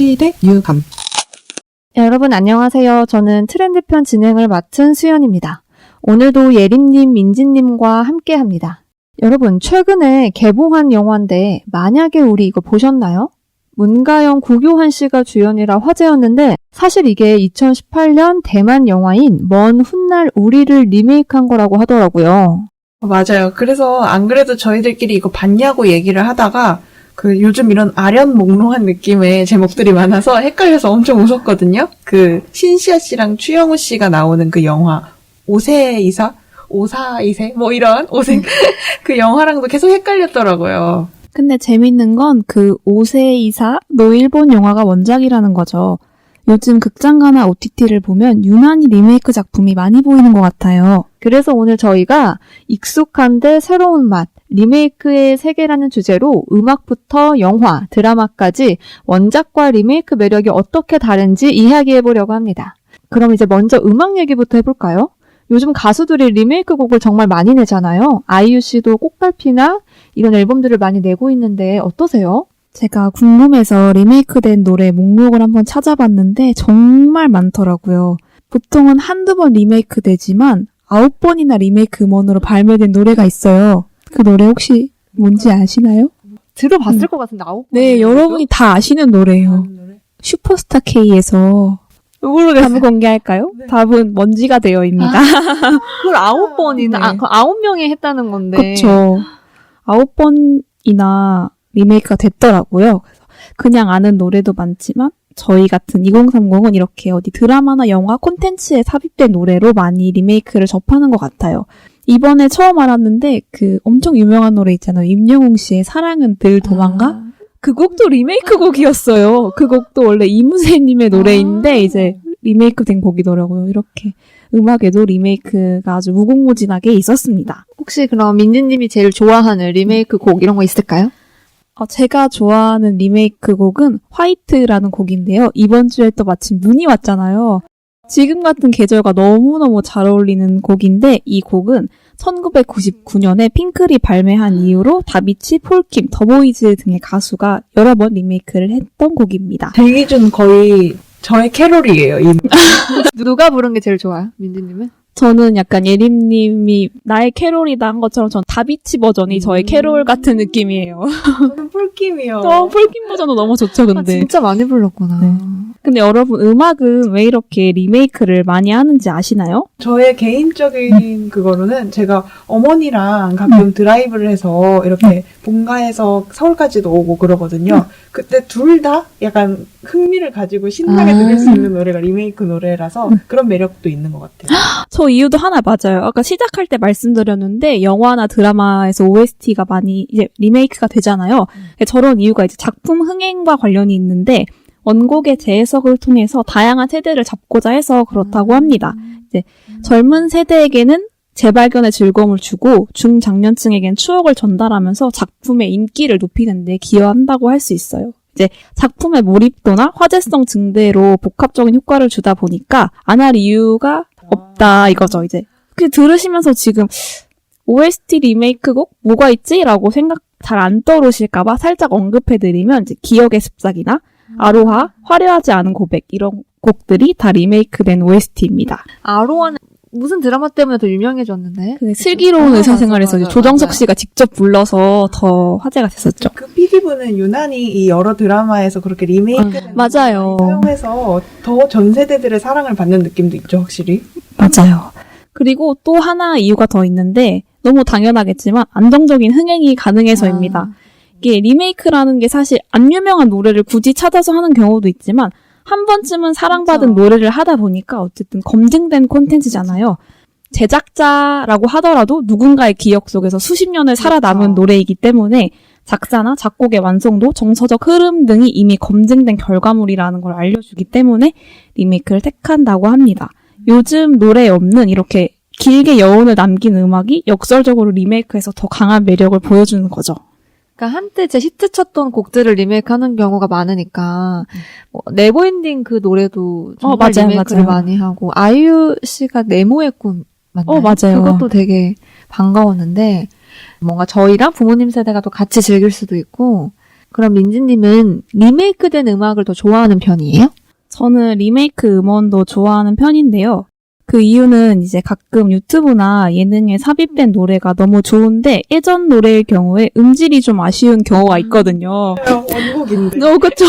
시대 유감. 여러분 안녕하세요. 저는 트렌드편 진행을 맡은 수연입니다. 오늘도 예림님, 민지님과 함께합니다. 여러분 최근에 개봉한 영화인데 만약에 우리 이거 보셨나요? 문가영, 구교환 씨가 주연이라 화제였는데 사실 이게 2018년 대만 영화인 먼 훗날 우리를 리메이크한 거라고 하더라고요. 맞아요. 그래서 안 그래도 저희들끼리 이거 봤냐고 얘기를 하다가 요즘 이런 아련몽롱한 느낌의 제목들이 많아서 헷갈려서 엄청 웃었거든요. 신시아 씨랑 추영우 씨가 나오는 그 영화 오세이사? 오사이세? 뭐 이런 그 영화랑도 계속 헷갈렸더라고요. 근데 재밌는 건 오세이사도 일본 영화가 원작이라는 거죠. 요즘 극장가나 OTT를 보면 유난히 리메이크 작품이 많이 보이는 것 같아요. 그래서 오늘 저희가 익숙한데 새로운 맛, 리메이크의 세계라는 주제로 음악부터 영화, 드라마까지 원작과 리메이크 매력이 어떻게 다른지 이야기해보려고 합니다. 그럼 이제 먼저 음악 얘기부터 해볼까요? 요즘 가수들이 리메이크 곡을 정말 많이 내잖아요. 아이유 씨도 꽃갈피나 이런 앨범들을 많이 내고 있는데 어떠세요? 제가 궁금해서 리메이크된 노래 목록을 한번 찾아봤는데 정말 많더라고요. 보통은 한두 번 리메이크 되지만 9번이나 리메이크 음원으로 발매된 노래가 있어요. 그 노래 혹시 뭔지 아시나요? 들어봤을 것 같은데 9번. 네, 여러분이 다 아시는 노래예요. 슈퍼스타 K에서 답을 공개할까요? 네. 답은 먼지가 되어입니다. 그걸 9번이나, 네. 9명이 했다는 건데. 그쵸. 9번이나 리메이크가 됐더라고요. 그래서 그냥 아는 노래도 많지만 저희 같은 2030은 이렇게 어디 드라마나 영화 콘텐츠에 삽입된 노래로 많이 리메이크를 접하는 것 같아요. 이번에 처음 알았는데 엄청 유명한 노래 있잖아요. 임영웅 씨의 사랑은 늘 도망가? 그 곡도 리메이크 곡이었어요. 그 곡도 원래 이무새님의 노래인데 이제 리메이크 된 곡이더라고요. 이렇게 음악에도 리메이크가 아주 무궁무진하게 있었습니다. 혹시 그럼 민지님이 제일 좋아하는 리메이크 곡 이런 거 있을까요? 제가 좋아하는 리메이크 곡은 화이트라는 곡인데요. 이번 주에 또 마침 눈이 왔잖아요. 지금 같은 계절과 너무너무 잘 어울리는 곡인데 이 곡은 1999년에 핑클이 발매한 이후로 다비치, 폴킴, 더보이즈 등의 가수가 여러 번 리메이크를 했던 곡입니다. 제 기준 거의 저의 캐롤이에요. 누가 부른 게 제일 좋아요? 민지님은? 저는 약간 예림님이 나의 캐롤이다 한 것처럼 전 다비치 버전이 저의 캐롤 같은 느낌이에요. 저는 폴킴이요. 폴킴 버전도 너무 좋죠, 근데. 진짜 많이 불렀구나. 네. 근데 여러분 음악은 왜 이렇게 리메이크를 많이 하는지 아시나요? 저의 개인적인 그거로는 제가 어머니랑 가끔 드라이브를 해서 이렇게 본가에서 서울까지도 오고 그러거든요. 그때 둘 다 약간 흥미를 가지고 신나게 들을 수 있는 노래가 리메이크 노래라서 그런 매력도 있는 것 같아요. 저 이유도 하나 맞아요. 아까 시작할 때 말씀드렸는데 영화나 드라마에서 OST가 많이 이제 리메이크가 되잖아요. 저런 이유가 이제 작품 흥행과 관련이 있는데 원곡의 재해석을 통해서 다양한 세대를 잡고자 해서 그렇다고 합니다. 이제 젊은 세대에게는 재발견의 즐거움을 주고 중장년층에겐 추억을 전달하면서 작품의 인기를 높이는 데 기여한다고 할 수 있어요. 이제 작품의 몰입도나 화제성 증대로 복합적인 효과를 주다 보니까 안 할 이유가 없다 이거죠. 이제 들으시면서 지금 OST 리메이크 곡 뭐가 있지? 라고 생각 잘 안 떠오르실까봐 살짝 언급해드리면 이제 기억의 습작이나 아로하, 화려하지 않은 고백 이런 곡들이 다 리메이크된 OST입니다. 아로하는 무슨 드라마 때문에 더 유명해졌는데? 슬기로운 의사생활에서 맞아. 조정석 씨가 직접 불러서 더 화제가 됐었죠. 그 PD분은 유난히 이 여러 드라마에서 그렇게 리메이크를 맞아요. 사용해서 더 전 세대들의 사랑을 받는 느낌도 있죠, 확실히. 맞아요. 그리고 또 하나 이유가 더 있는데 너무 당연하겠지만 안정적인 흥행이 가능해서입니다. 이게 리메이크라는 게 사실 안 유명한 노래를 굳이 찾아서 하는 경우도 있지만 한 번쯤은 사랑받은 노래를 하다 보니까 어쨌든 검증된 콘텐츠잖아요. 제작자라고 하더라도 누군가의 기억 속에서 수십 년을 살아남은 노래이기 때문에 작사나 작곡의 완성도, 정서적 흐름 등이 이미 검증된 결과물이라는 걸 알려주기 때문에 리메이크를 택한다고 합니다. 요즘 노래에 없는 이렇게 길게 여운을 남긴 음악이 역설적으로 리메이크해서 더 강한 매력을 보여주는 거죠. 그러니까 한때 제 히트 쳤던 곡들을 리메이크하는 경우가 많으니까 네버엔딩 그 노래도 정말 맞아요, 리메이크를 맞아요. 많이 하고 아이유 씨가 네모의 꿈 맞나요? 맞아요. 그것도 되게 반가웠는데 뭔가 저희랑 부모님 세대가 또 같이 즐길 수도 있고 그럼 민지님은 리메이크된 음악을 더 좋아하는 편이에요? 저는 리메이크 음원도 좋아하는 편인데요. 그 이유는 이제 가끔 유튜브나 예능에 삽입된 노래가 너무 좋은데 예전 노래일 경우에 음질이 좀 아쉬운 경우가 있거든요. 원곡인데. 그쵸.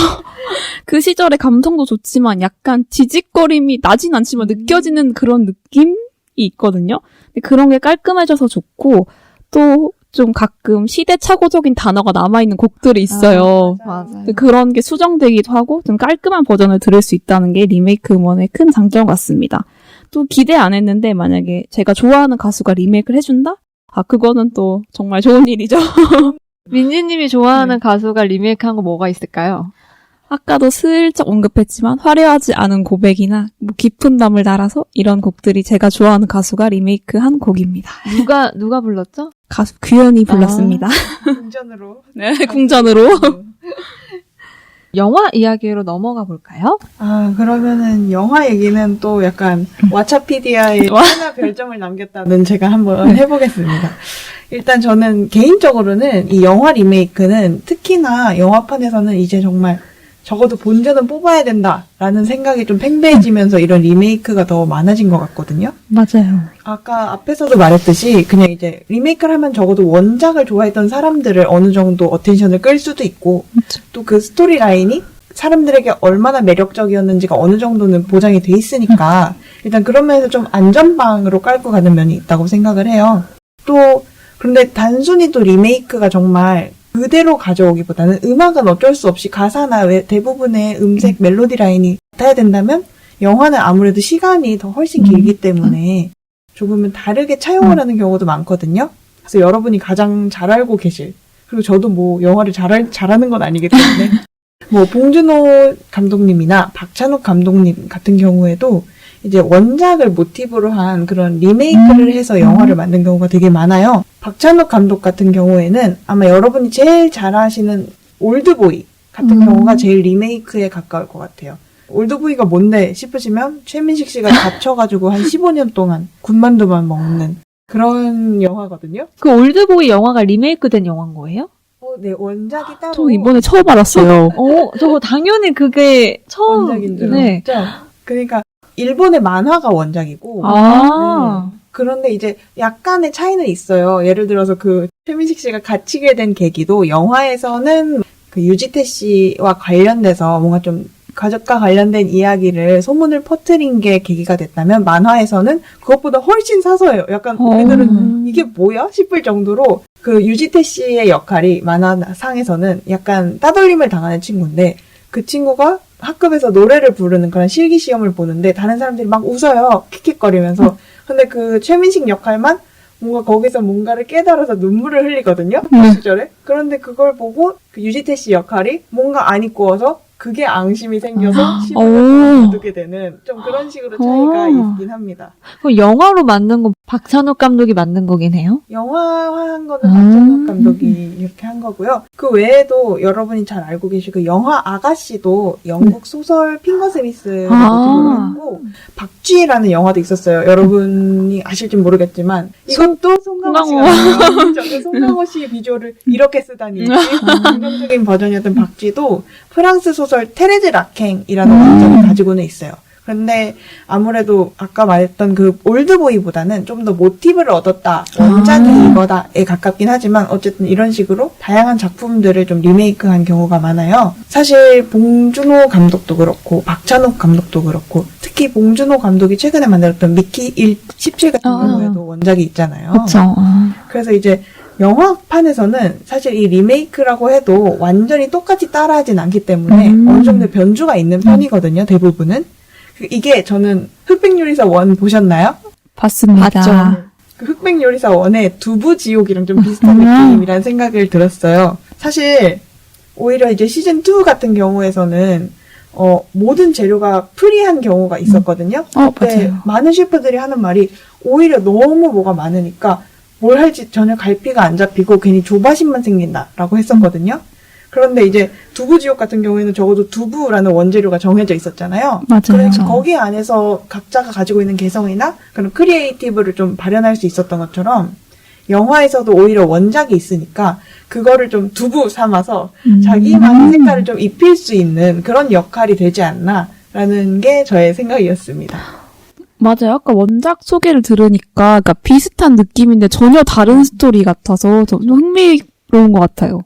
그 시절의 감성도 좋지만 약간 지직거림이 나진 않지만 느껴지는 그런 느낌이 있거든요. 근데 그런 게 깔끔해져서 좋고 또 좀 가끔 시대착오적인 단어가 남아있는 곡들이 있어요. 맞아요. 그런 게 수정되기도 하고 좀 깔끔한 버전을 들을 수 있다는 게 리메이크 음원의 큰 장점 같습니다. 또 기대 안 했는데 만약에 제가 좋아하는 가수가 리메이크를 해준다? 그거는 또 정말 좋은 일이죠. 민지님이 좋아하는 가수가 리메이크한 거 뭐가 있을까요? 아까도 슬쩍 언급했지만 화려하지 않은 고백이나 뭐 깊은 담을 달아서 이런 곡들이 제가 좋아하는 가수가 리메이크한 곡입니다. 누가 불렀죠? 가수 규현이 불렀습니다. 궁전으로. 네, 궁전으로. 영화 이야기로 넘어가 볼까요? 그러면은 영화 얘기는 또 약간 왓챠피디아에 하나 별점을 남겼다는 제가 한번 해보겠습니다. 일단 저는 개인적으로는 이 영화 리메이크는 특히나 영화판에서는 이제 정말 적어도 본전은 뽑아야 된다라는 생각이 좀 팽배해지면서 이런 리메이크가 더 많아진 것 같거든요. 맞아요. 아까 앞에서도 말했듯이 그냥 이제 리메이크를 하면 적어도 원작을 좋아했던 사람들을 어느 정도 어텐션을 끌 수도 있고 또 그 스토리 라인이 사람들에게 얼마나 매력적이었는지가 어느 정도는 보장이 돼 있으니까 일단 그런 면에서 좀 안전방으로 깔고 가는 면이 있다고 생각을 해요. 또 그런데 단순히 또 리메이크가 정말 그대로 가져오기보다는 음악은 어쩔 수 없이 가사나 대부분의 음색, 멜로디 라인이 같아야 된다면 영화는 아무래도 시간이 더 훨씬 길기 때문에 조금은 다르게 차용을 하는 경우도 많거든요. 그래서 여러분이 가장 잘 알고 계실, 그리고 저도 뭐 영화를 잘하는 건 아니기 때문에 뭐 봉준호 감독님이나 박찬욱 감독님 같은 경우에도 이제 원작을 모티브로 한 그런 리메이크를 해서 영화를 만든 경우가 되게 많아요. 박찬욱 감독 같은 경우에는 아마 여러분이 제일 잘 아시는 올드보이 같은 경우가 제일 리메이크에 가까울 것 같아요. 올드보이가 뭔데 싶으시면 최민식 씨가 다쳐가지고 한 15년 동안 군만두만 먹는 그런 영화거든요. 그 올드보이 영화가 리메이크된 영화인 거예요? 네, 원작이 따로. 저 이번에 처음 알았어요. 저거 당연히 그게 처음. 원작인 줄 네. 알았죠? 그러니까 일본의 만화가 원작이고 아. 네. 그런데 이제 약간의 차이는 있어요. 예를 들어서 그 최민식 씨가 갇히게 된 계기도 영화에서는 그 유지태 씨와 관련돼서 뭔가 좀 가족과 관련된 이야기를 소문을 퍼뜨린 게 계기가 됐다면 만화에서는 그것보다 훨씬 사서해요. 약간 우리들은 이게 뭐야 싶을 정도로 그 유지태 씨의 역할이 만화상에서는 약간 따돌림을 당하는 친구인데 그 친구가 학급에서 노래를 부르는 그런 실기 시험을 보는데 다른 사람들이 막 웃어요. 킥킥거리면서. 근데 그 최민식 역할만 뭔가 거기서 뭔가를 깨달아서 눈물을 흘리거든요. 그 시절에. 그런데 그걸 보고 그 유지태 씨 역할이 뭔가 안 이꾸어서 그게 앙심이 생겨서 시험을 두게 되는 좀 그런 식으로 차이가 있긴 합니다. 그럼 영화로 만든 건 박찬욱 감독이 만든 거긴 해요? 영화화한 거는 박찬욱 감독이 이렇게 한 거고요. 그 외에도 여러분이 잘 알고 계실 그 영화 아가씨도 영국 소설 핑거 스미스를 모티브로 했고 박쥐라는 영화도 있었어요. 여러분이 아실지 모르겠지만 이것도 송강호 씨가 송강호 씨의 비주얼을 이렇게 쓰다니 긍정적인 버전이었던 박쥐도 프랑스 소설 테레즈 라캥이라는 원작을 가지고는 있어요. 그런데 아무래도 아까 말했던 그 올드보이보다는 좀 더 모티브를 얻었다, 원작이 이거다에 가깝긴 하지만 어쨌든 이런 식으로 다양한 작품들을 좀 리메이크한 경우가 많아요. 사실 봉준호 감독도 그렇고 박찬욱 감독도 그렇고 특히 봉준호 감독이 최근에 만들었던 미키 17 같은 경우에도 원작이 있잖아요. 그렇죠. 그래서 이제 영화판에서는 사실 이 리메이크라고 해도 완전히 똑같이 따라하진 않기 때문에 어느 정도 변주가 있는 편이거든요, 대부분은. 이게 저는 흑백요리사 1 보셨나요? 봤습니다. 봤죠. 그 흑백요리사 1의 두부지옥이랑 좀 비슷한 느낌이라는 생각을 들었어요. 사실 오히려 이제 시즌 2 같은 경우에서는 모든 재료가 프리한 경우가 있었거든요. 그때 맞아요. 많은 셰프들이 하는 말이 오히려 너무 뭐가 많으니까 뭘 할지 전혀 갈피가 안 잡히고 괜히 조바심만 생긴다라고 했었거든요. 그런데 이제 두부지옥 같은 경우에는 적어도 두부라는 원재료가 정해져 있었잖아요. 맞아요. 그래서 거기 안에서 각자가 가지고 있는 개성이나 그런 크리에이티브를 좀 발현할 수 있었던 것처럼 영화에서도 오히려 원작이 있으니까 그거를 좀 두부 삼아서 자기만의 색깔을 좀 입힐 수 있는 그런 역할이 되지 않나라는 게 저의 생각이었습니다. 맞아요. 아까 원작 소개를 들으니까 그러니까 비슷한 느낌인데 전혀 다른 스토리 같아서 좀 흥미로운 것 같아요.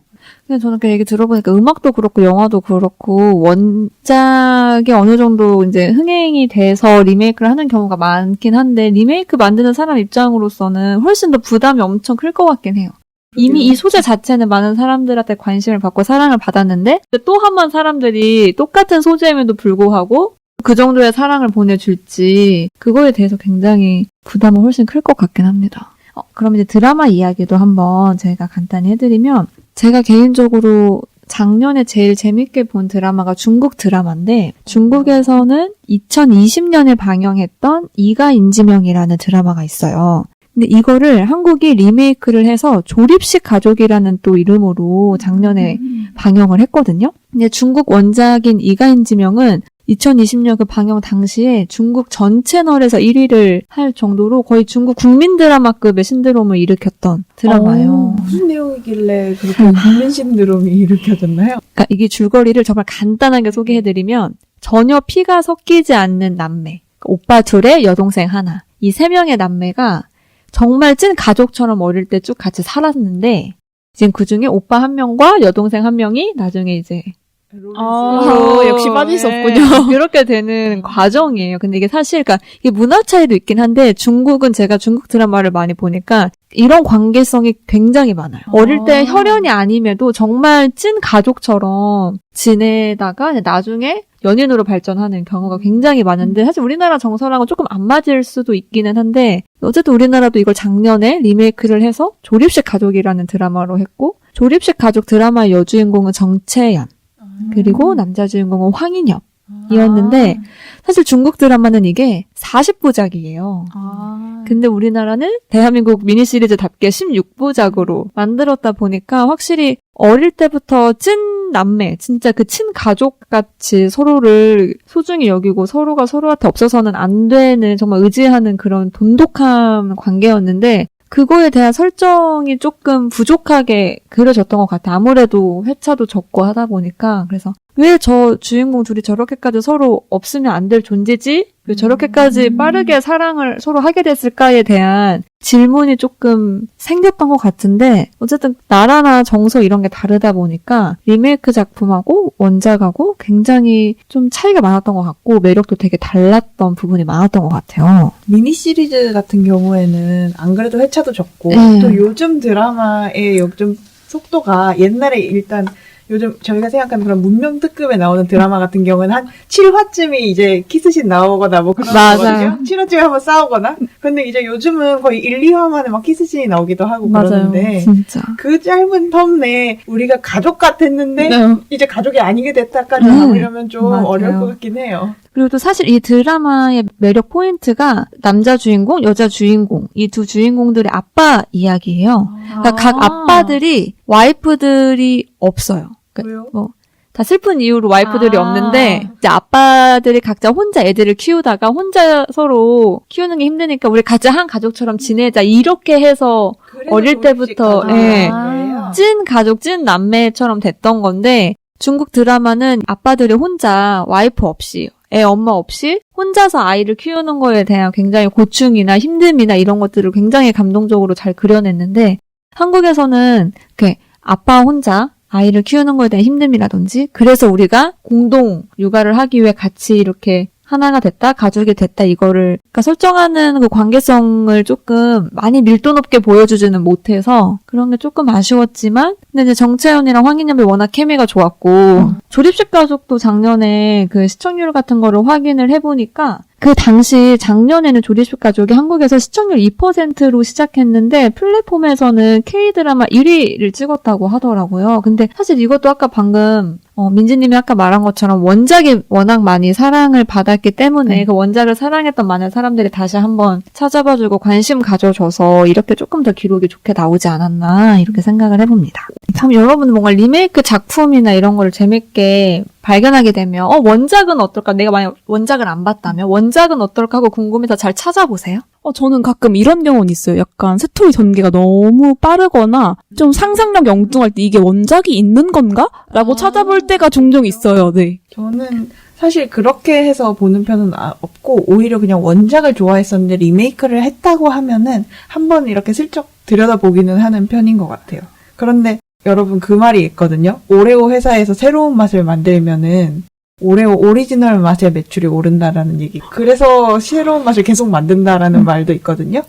근데 저는 그 얘기 들어보니까 음악도 그렇고 영화도 그렇고 원작이 어느 정도 이제 흥행이 돼서 리메이크를 하는 경우가 많긴 한데 리메이크 만드는 사람 입장으로서는 훨씬 더 부담이 엄청 클 것 같긴 해요. 이미 이 소재 자체는 많은 사람들한테 관심을 받고 사랑을 받았는데 또 한 번 사람들이 똑같은 소재임에도 불구하고 그 정도의 사랑을 보내줄지 그거에 대해서 굉장히 부담은 훨씬 클 것 같긴 합니다. 그럼 이제 드라마 이야기도 한번 제가 간단히 해드리면 제가 개인적으로 작년에 제일 재밌게 본 드라마가 중국 드라마인데 중국에서는 2020년에 방영했던 이가 인지명이라는 드라마가 있어요. 근데 이거를 한국이 리메이크를 해서 조립식 가족이라는 또 이름으로 작년에 방영을 했거든요. 근데 중국 원작인 이가 인지명은 2020년 그 방영 당시에 중국 전 채널에서 1위를 할 정도로 거의 중국 국민 드라마급의 신드롬을 일으켰던 드라마예요. 무슨 내용이길래 그렇게 국민 신드롬이 일으켜졌나요? 그러니까 이게 줄거리를 정말 간단하게 소개해드리면 전혀 피가 섞이지 않는 남매, 오빠 둘에 여동생 하나, 이 세 명의 남매가 정말 찐 가족처럼 어릴 때 쭉 같이 살았는데 지금 그중에 오빠 한 명과 여동생 한 명이 나중에 이제 역시 빠질 수 없군요. 그렇게 되는 과정이에요. 근데 이게 사실, 그러니까 이게 문화 차이도 있긴 한데 중국은 제가 중국 드라마를 많이 보니까 이런 관계성이 굉장히 많아요. 어릴 때 혈연이 아님에도 정말 찐 가족처럼 지내다가 나중에 연인으로 발전하는 경우가 굉장히 많은데 사실 우리나라 정서랑은 조금 안 맞을 수도 있기는 한데 어쨌든 우리나라도 이걸 작년에 리메이크를 해서 조립식 가족이라는 드라마로 했고 조립식 가족 드라마의 여주인공은 정채연 그리고 남자 주인공은 황인엽이었는데 사실 중국 드라마는 이게 40부작이에요. 근데 우리나라는 대한민국 미니시리즈답게 16부작으로 만들었다 보니까 확실히 어릴 때부터 찐 남매, 진짜 그 친가족같이 서로를 소중히 여기고 서로가 서로한테 없어서는 안 되는 정말 의지하는 그런 돈독한 관계였는데 그거에 대한 설정이 조금 부족하게 그려졌던 것 같아요. 아무래도 회차도 적고 하다 보니까. 그래서 왜 저 주인공 둘이 저렇게까지 서로 없으면 안 될 존재지? 왜 저렇게까지 빠르게 사랑을 서로 하게 됐을까에 대한 질문이 조금 생겼던 것 같은데 어쨌든 나라나 정서 이런 게 다르다 보니까 리메이크 작품하고 원작하고 굉장히 좀 차이가 많았던 것 같고 매력도 되게 달랐던 부분이 많았던 것 같아요. 미니 시리즈 같은 경우에는 안 그래도 회차도 적고 또 요즘 드라마의 요즘 속도가 옛날에 일단 요즘 저희가 생각하는 그런 문명특급에 나오는 드라마 같은 경우는 한 7화쯤이 이제 키스씬 나오거나 뭐 그런 거거든요. 7화쯤에 한번 싸우거나. 근데 이제 요즘은 거의 1, 2화 만에 막 키스씬이 나오기도 하고 그러는데 진짜. 그 짧은 텀 내에 우리가 가족 같았는데 이제 가족이 아니게 됐다까지 나오려면 좀 맞아요. 어려울 것 같긴 해요. 그리고 또 사실 이 드라마의 매력 포인트가 남자 주인공, 여자 주인공 이 두 주인공들의 아빠 이야기예요. 그러니까 각 아빠들이 와이프들이 없어요. 왜요? 다 슬픈 이유로 와이프들이 없는데 이제 아빠들이 각자 혼자 애들을 키우다가 혼자 서로 키우는 게 힘드니까 우리 각자 한 가족처럼 지내자 이렇게 해서 어릴 때부터 찐 가족, 찐 남매처럼 됐던 건데 중국 드라마는 아빠들이 혼자 와이프 없이 애 엄마 없이 혼자서 아이를 키우는 거에 대한 굉장히 고충이나 힘듦이나 이런 것들을 굉장히 감동적으로 잘 그려냈는데 한국에서는 이렇게 아빠 혼자 아이를 키우는 거에 대한 힘듦이라든지 그래서 우리가 공동 육아를 하기 위해 같이 이렇게 하나가 됐다, 가족이 됐다 이거를 그러니까 설정하는 그 관계성을 조금 많이 밀도 높게 보여주지는 못해서 그런 게 조금 아쉬웠지만 근데 이제 정채연이랑 황인엽이 워낙 케미가 좋았고 조립식 가족도 작년에 그 시청률 같은 거를 확인을 해보니까 그 당시 작년에는 조립식 가족이 한국에서 시청률 2%로 시작했는데 플랫폼에서는 K-드라마 1위를 찍었다고 하더라고요. 근데 사실 이것도 아까 방금 민지님이 아까 말한 것처럼 원작이 워낙 많이 사랑을 받았기 때문에 그 원작을 사랑했던 많은 사람들이 다시 한번 찾아봐주고 관심 가져줘서 이렇게 조금 더 기록이 좋게 나오지 않았나 이렇게 생각을 해봅니다. 참 여러분은 뭔가 리메이크 작품이나 이런 걸 재밌게 발견하게 되면 원작은 어떨까? 내가 만약 원작을 안 봤다면 원작은 어떨까 하고 궁금해서 잘 찾아보세요? 저는 가끔 이런 경우는 있어요. 약간 스토리 전개가 너무 빠르거나 좀 상상력 엉뚱할 때 이게 원작이 있는 건가? 라고 찾아볼 때가 종종 있어요. 네. 저는 사실 그렇게 해서 보는 편은 없고 오히려 그냥 원작을 좋아했었는데 리메이크를 했다고 하면은 한번 이렇게 슬쩍 들여다보기는 하는 편인 것 같아요. 그런데 여러분 그 말이 있거든요. 오레오 회사에서 새로운 맛을 만들면은 오레오 오리지널 맛의 매출이 오른다라는 얘기. 그래서 새로운 맛을 계속 만든다라는 말도 있거든요.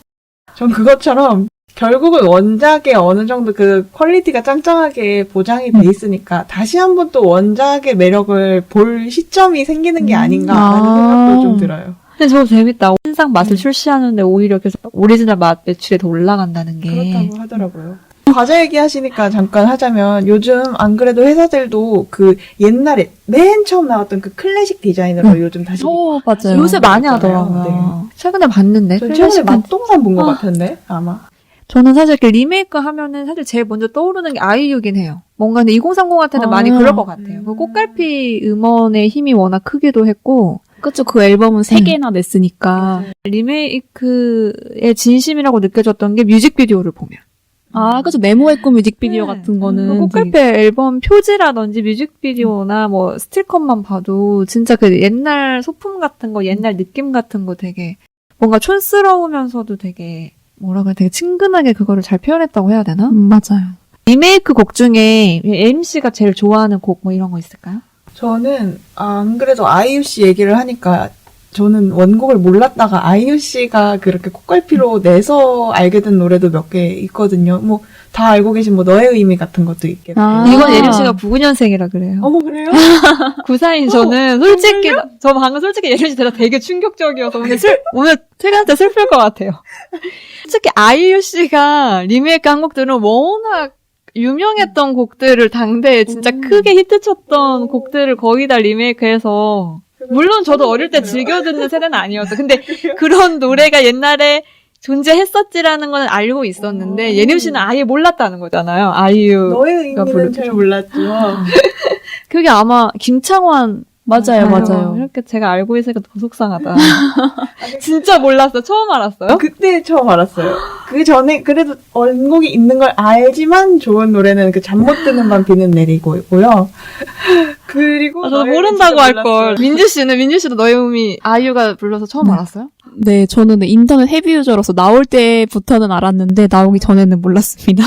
전 그것처럼 결국은 원작에 어느 정도 그 퀄리티가 짱짱하게 보장이 돼 있으니까 다시 한번 또 원작의 매력을 볼 시점이 생기는 게 아닌가라는 생각도 좀 들어요. 근데 저거 재밌다. 신상 맛을 출시하는데 오히려 계속 오리지널 맛 매출이 더 올라간다는 게. 그렇다고 하더라고요. 과자 얘기하시니까 잠깐 하자면 요즘 안 그래도 회사들도 그 옛날에 맨 처음 나왔던 그 클래식 디자인으로 요즘 다시 맞아요. 요새 많이 있잖아요. 하더라고요. 최근에 봤는데. 전 최근에 클래식 맛동산 본 것 같은데 아마. 저는 사실 이렇게 리메이크 하면은 사실 제일 먼저 떠오르는 게 아이유긴 해요. 뭔가 근데 2030한테는 많이 그럴 것 같아요. 그 꽃갈피 음원의 힘이 워낙 크기도 했고. 그쵸. 그 앨범은 3개나 냈으니까. 리메이크의 진심이라고 느껴졌던 게 뮤직비디오를 보면. 그쵸. 네모의 꿈 뮤직비디오 같은 거는. 그 꽃갈피 앨범 표지라든지 뮤직비디오나 뭐 스틸컷만 봐도 진짜 그 옛날 소품 같은 거, 옛날 느낌 같은 거 되게 뭔가 촌스러우면서도 되게 뭐라 그래, 되게 친근하게 그거를 잘 표현했다고 해야 되나? 맞아요. 리메이크 곡 중에 MC가 제일 좋아하는 곡 뭐 이런 거 있을까요? 저는 안 그래도 아이유 씨 얘기를 하니까 저는 원곡을 몰랐다가 아이유 씨가 그렇게 꽃갈피로 내서 알게 된 노래도 몇 개 있거든요. 뭐 다 알고 계신 뭐 너의 의미 같은 것도 있겠고. 이건 예림 씨가 99년생이라 그래요. 어머 그래요? 94인 저는 솔직히 저 방금 솔직히 예림 씨 대답 되게 충격적이어서 오늘 퇴근할 때 슬플 것 같아요. 솔직히 아이유 씨가 리메이크 한 곡들은 워낙 유명했던 곡들을 당대에 진짜 크게 히트쳤던 곡들을 거의 다 리메이크해서 물론 저도 어릴 때 즐겨 듣는 세대는 아니었어. 근데 그런 노래가 옛날에 존재했었지라는 건 알고 있었는데 예림 씨는 아예 몰랐다는 거잖아요. 아이유. 너의 의미는 잘 몰랐죠. 그게 아마 김창완 맞아요. 이렇게 제가 알고 있으니까 더 속상하다. 진짜 몰랐어. 처음 알았어요? 그때 처음 알았어요. 그 전에 그래도 원곡이 있는 걸 알지만 좋은 노래는 그 잠 못 드는 밤 비는 내리고요. 그리고 저 모른다고 할걸. 민주 씨도 너의 의미 아이유가 불러서 처음 알았어요? 네, 저는 인터넷 헤비 유저로서 나올 때부터는 알았는데 나오기 전에는 몰랐습니다.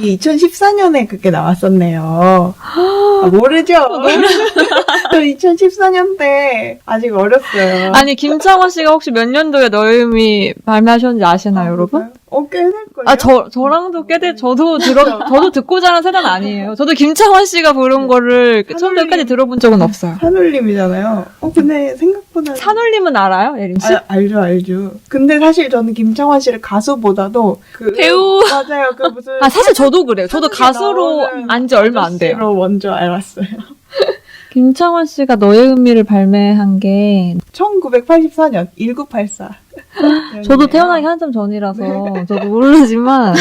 이게 2014년에 그게 나왔었네요. 모르죠? 저 2014년 때 아직 어렸어요. 아니 김창완 씨가 혹시 몇 년도에 너의 의미 발매하셨는지 아시나요, 여러분? 꽤 될걸요? 저랑도 저도 듣고 자란 세대는 아니에요. 저도 김창완 씨가 부른 거를 처음부터 끝까지 들어본 적은 없어요. 산울림이잖아요. 근데 생각보다. 산울림은 알아요, 예림 씨? 알죠. 근데 사실 저는 김창완 씨를 가수보다도 배우. 맞아요. 그 무슨. 사실 저도 그래요. 저도 가수로 안 지 얼마 안 돼요. 로 먼저 알았어요. 김창완 씨가 너의 의미를 발매한 게 1984년 1984. 저도 태어나기 한참 전이라서 저도 모르지만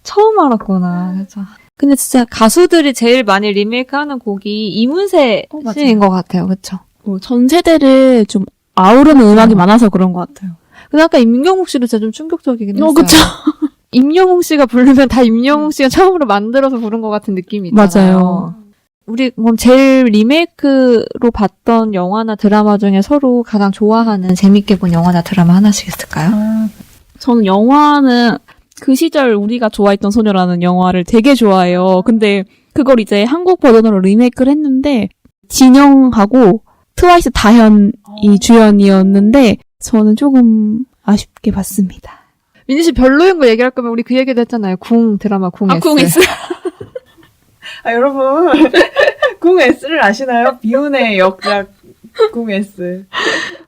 처음 알았구나. 그래서. 근데 진짜 가수들이 제일 많이 리메이크하는 곡이 이문세 씨인 것 같아요. 그렇죠? 전 세대를 좀 아우르는 음악이 많아서 그런 것 같아요. 근데 아까 임영웅 씨도 진짜 좀 충격적이긴 했어요. 그쵸. 임영웅 씨가 부르면 다 임영웅 씨가 처음으로 만들어서 부른 것 같은 느낌이 있잖아요. 맞아요. 우리 그럼 제일 리메이크로 봤던 영화나 드라마 중에 서로 가장 좋아하는 재밌게 본 영화나 드라마 하나씩 있을까요? 저는 영화는 그 시절 우리가 좋아했던 소녀라는 영화를 되게 좋아해요. 근데 그걸 이제 한국 버전으로 리메이크를 했는데 진영하고 트와이스 다현이 주연이었는데 저는 조금 아쉽게 봤습니다. 민지 씨 별로인 거 얘기할 거면 우리 그 얘기도 했잖아요. 궁 드라마 궁 S. 궁 S. 여러분 궁 S를 아시나요? 비운의 역작 궁 S.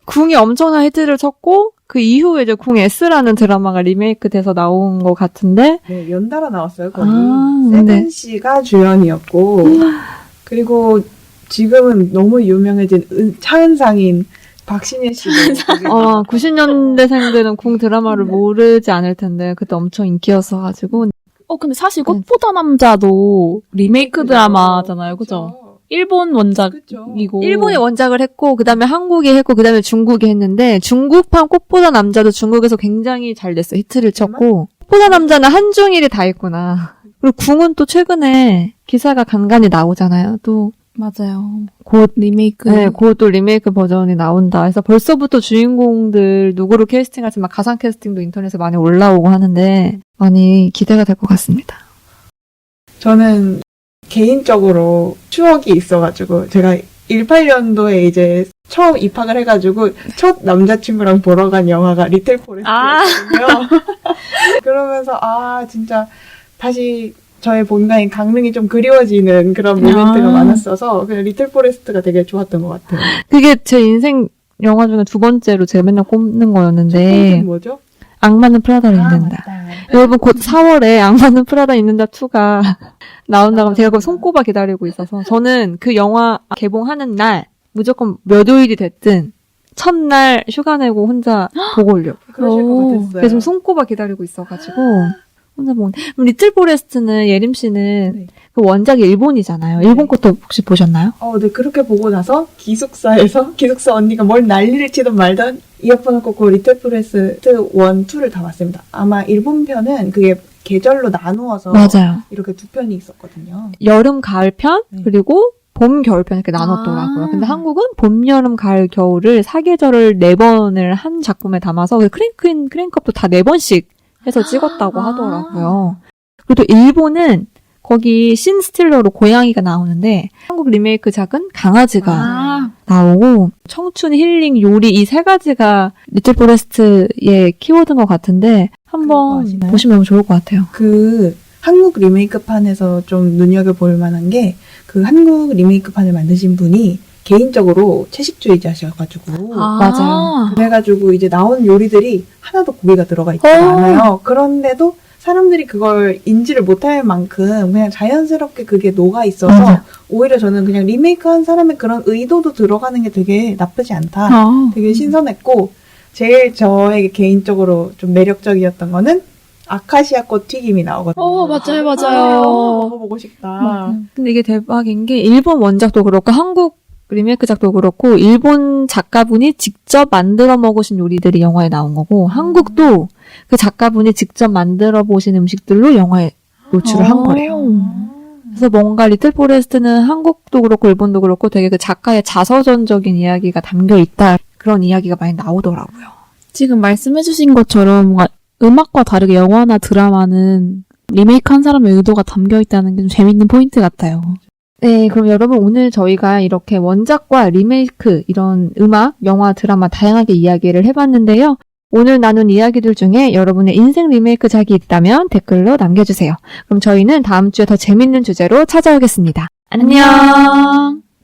궁이 엄청난 히트를 쳤고 그 이후에 이제 궁 S라는 드라마가 리메이크 돼서 나온 것 같은데 네, 연달아 나왔어요. 거기 네. 세븐 씨가 주연이었고 그리고 지금은 너무 유명해진 차은상인 박신혜 씨도 90년대생들은 궁 드라마를 모르지 않을 텐데 그때 엄청 인기였어가지고 근데 사실 꽃보다 남자도 리메이크 드라마잖아요. 그죠? 일본 원작이고. 일본이 원작을 했고, 그 다음에 한국이 했고, 그 다음에 중국이 했는데, 중국판 꽃보다 남자도 중국에서 굉장히 잘 됐어요. 히트를 쳤고, 꽃보다 남자는 한중일이 다 했구나. 그리고 궁은 또 최근에 기사가 간간히 나오잖아요. 또, 맞아요. 곧, 리메이크. 네, 곧 또 리메이크 버전이 나온다. 해서 벌써부터 주인공들 누구로 캐스팅할지 막 가상 캐스팅도 인터넷에 많이 올라오고 하는데, 많이 기대가 될 것 같습니다. 저는 개인적으로 추억이 있어가지고 제가 18년도에 이제 처음 입학을 해가지고 첫 남자친구랑 보러 간 영화가 리틀 포레스트였거든요. 그러면서 진짜 다시 저의 본가인 강릉이 좀 그리워지는 그런 모멘트가 많았어서 그냥 리틀 포레스트가 되게 좋았던 것 같아요. 그게 제 인생 영화 중에 두 번째로 제가 맨날 꼽는 거였는데, 뭐죠? 악마는 프라다를 입는다. 여러분 곧 4월에 악마는 프라다 입는다 2가 나온다고 제가 그거 손꼽아 기다리고 있어서 저는 그 영화 개봉하는 날 무조건 몇 요일이 됐든 첫날 휴가 내고 혼자 보고 오려고. 그러실 것 같았어요. 그래서 지금 손꼽아 기다리고 있어가지고 혼자 보고. 그럼 리틀 포레스트는 예림 씨는 네. 그 원작이 일본이잖아요. 일본 것도 혹시 보셨나요? 네, 그렇게 보고 나서 기숙사 언니가 뭘 난리를 치든 말든 이어폰을 꽂고 리틀 포레스트 1, 2를 다 봤습니다. 아마 일본 편은 그게 계절로 나누어서 맞아요. 이렇게 두 편이 있었거든요. 여름, 가을 편, 네. 그리고 봄, 겨울 편 이렇게 나눴더라고요. 근데 한국은 봄, 여름, 가을, 겨울을 4계절을 4번을 한 작품에 담아서 크랭크업도 다 4번씩 해서 찍었다고 하더라고요. 그리고 또 일본은 거기 신 스틸러로 고양이가 나오는데 한국 리메이크작은 강아지가 나오고 청춘, 힐링, 요리 이 3가지가 리틀 포레스트의 키워드인 것 같은데 그거 한번 아시나요? 보시면 너무 좋을 것 같아요. 그 한국 리메이크판에서 좀 눈여겨볼 만한 게 그 한국 리메이크판을 만드신 분이 개인적으로 채식주의자셔가지고 맞아요. 그래가지고 이제 나온 요리들이 하나도 고기가 들어가 있지 않아요. 그런데도 사람들이 그걸 인지를 못할 만큼 그냥 자연스럽게 그게 녹아 있어서 맞아. 오히려 저는 그냥 리메이크한 사람의 그런 의도도 들어가는 게 되게 나쁘지 않다. 되게 신선했고 제일 저에게 개인적으로 좀 매력적이었던 거는 아카시아 꽃 튀김이 나오거든요. 맞아요. 먹어보고 싶다. 근데 이게 대박인 게 일본 원작도 그렇고 한국 리메이크작도 그렇고 일본 작가분이 직접 만들어 먹으신 요리들이 영화에 나온 거고 한국도 그 작가분이 직접 만들어 보신 음식들로 영화에 노출을 한 거래요. 그래서 뭔가 리틀 포레스트는 한국도 그렇고 일본도 그렇고 되게 그 작가의 자서전적인 이야기가 담겨 있다. 그런 이야기가 많이 나오더라고요. 지금 말씀해주신 것처럼 뭔가 음악과 다르게 영화나 드라마는 리메이크한 사람의 의도가 담겨 있다는 게 좀 재밌는 포인트 같아요. 네, 그럼 여러분 오늘 저희가 이렇게 원작과 리메이크, 이런 음악, 영화, 드라마 다양하게 이야기를 해봤는데요. 오늘 나눈 이야기들 중에 여러분의 인생 리메이크작이 있다면 댓글로 남겨주세요. 그럼 저희는 다음 주에 더 재밌는 주제로 찾아오겠습니다. 안녕!